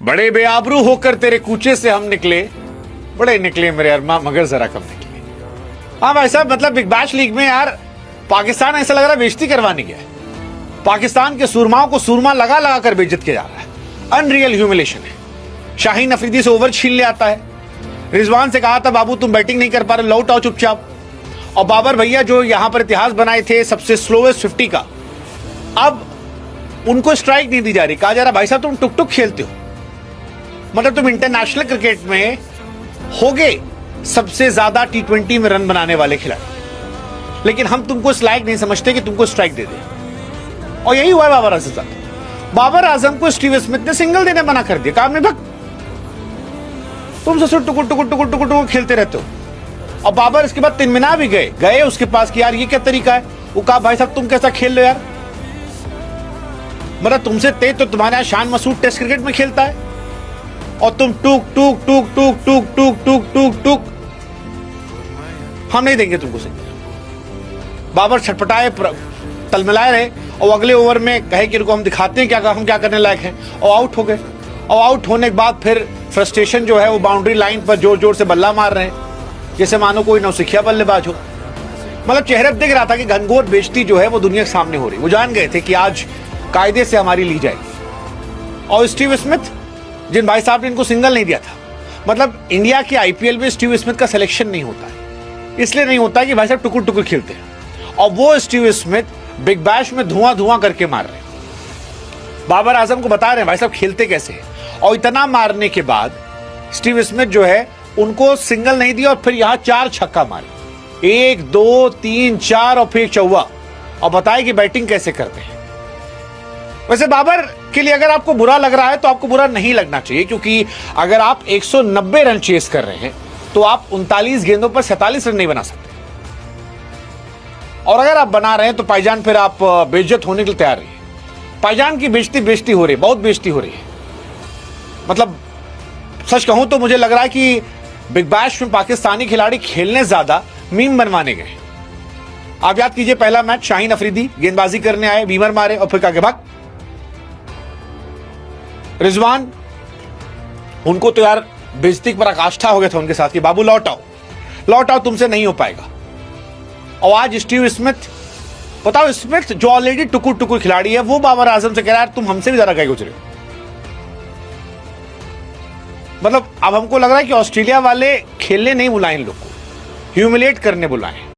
बड़े बेआबरू होकर तेरे कूचे से हम निकले, बड़े निकले मेरे अरमा मगर जरा कम निकले। हाँ भाई साहब, मतलब बिग बैश लीग में यार पाकिस्तान ऐसा लग रहा है बेइज्जती करवाने गया है। पाकिस्तान के सूरमाओं को सूरमा लगा लगा कर बेइज्जत किया जा रहा है। अनरियल ह्यूमिलेशन है। शाहीन अफरीदी से ओवर छीन ले आता है। रिजवान से कहा था बाबू तुम बैटिंग नहीं कर पा रहे, लौट आओ चुपचाप। और बाबर भैया जो यहां पर इतिहास बनाए थे सबसे स्लोएस्ट 50 का, अब उनको स्ट्राइक नहीं दी जा रही। कहा जा रहा भाई साहब तुम टुक टुक खेलते हो, मतलब तुम इंटरनेशनल क्रिकेट में होगे सबसे ज्यादा T20 में रन बनाने वाले खिलाड़ी, लेकिन हम तुमको इस लायक नहीं समझते कि तुमको स्ट्राइक दे दे। और यही हुआ है बाबर आजम साथ। बाबर आजम को स्टीव स्मिथ ने सिंगल देने मना कर दिया। काम नहीं भग, तुम ससुर टुकुर टुकुर टुकुर टुकुर टुकुर खेलते रहते हो। और बाबर इसके बाद 3 मीनार भी गए उसके पास कि यार ये क्या तरीका है। वो कहा भाई साहब तुम कैसा खेल लो यार, मतलब तुमसे तेज तो तुम्हारे यहां शान मसूद टेस्ट क्रिकेट में खेलता है और तुम टूक टूक टूक टूक टूक टूक टूक टूक टूक, हम नहीं देंगे तुमको सिंगल। बाबर छटपटाए तलमिलाए रहे और अगले ओवर में कहे कि रुको हम दिखाते हैं क्या हम क्या करने लायक हैं, और आउट हो गए। और आउट होने के बाद फिर फ्रस्ट्रेशन जो है वो बाउंड्री लाइन पर जोर जोर से बल्ला मार रहे हैं जैसे मानो कोई नौसिखिया बल्लेबाज हो। मतलब चेहरे पर दिख रहा था कि घनघोर बेइज्जती जो है वो दुनिया के सामने हो रही। वो जान गए थे कि आज कायदे से हमारी ली जाएगी। और स्टीव स्मिथ, जिन भाई साहब ने इनको सिंगल नहीं दिया था, मतलब इंडिया के आईपीएल में स्टीव स्मिथ का सिलेक्शन नहीं होता है, इसलिए नहीं होता है कि भाई साहब टुकुर टुकुर खेलते हैं। और वो स्टीव स्मिथ बिग बैश में धुआं धुआं करके मार रहे हैं। बाबर आजम को बता रहे हैं भाई साहब खेलते कैसे हैं। और इतना मारने के बाद स्टीव स्मिथ जो है उनको सिंगल नहीं दिया और फिर यहां 4 छक्का मारे, 1 2 3 4 और फिर चौवा, और बताए कि बैटिंग कैसे करते हैं। वैसे बाबर के लिए अगर आपको बुरा लग रहा है तो आपको बुरा नहीं लगना चाहिए, क्योंकि अगर आप 190 रन चेस कर रहे हैं तो आप 39 गेंदों पर 47 रन नहीं बना सकते। और अगर आप बना रहे हैं तो भाईजान फिर आप बेइज्जत होने के लिए तैयार रहिए। भाईजान की बेइज्जती हो रही है, बहुत बेइज्जती हो रही है। मतलब सच कहूं तो मुझे लग रहा है कि बिग बैश में पाकिस्तानी खिलाड़ी खेलने ज्यादा मीम बनवाने गए। आप याद कीजिए पहला मैच शाहीन अफरीदी गेंदबाजी करने आए, बीमर मारे और फिर कहा भाग। रिजवान, उनको तो यार बेइज्जती पर आकाष्ठा हो गया था उनके साथ कि बाबू लौट आओ तुमसे नहीं हो पाएगा। और आज स्टीव स्मिथ, बताओ स्मिथ जो ऑलरेडी टुकुर टुकुर खिलाड़ी है वो बाबर आजम से कह रहा है तुम हमसे भी ज्यादा कहीं गुजरे हो। मतलब अब हमको लग रहा है कि ऑस्ट्रेलिया वाले खेलने नहीं बुलाए इन लोग को, ह्यूमिलेट करने बुलाए।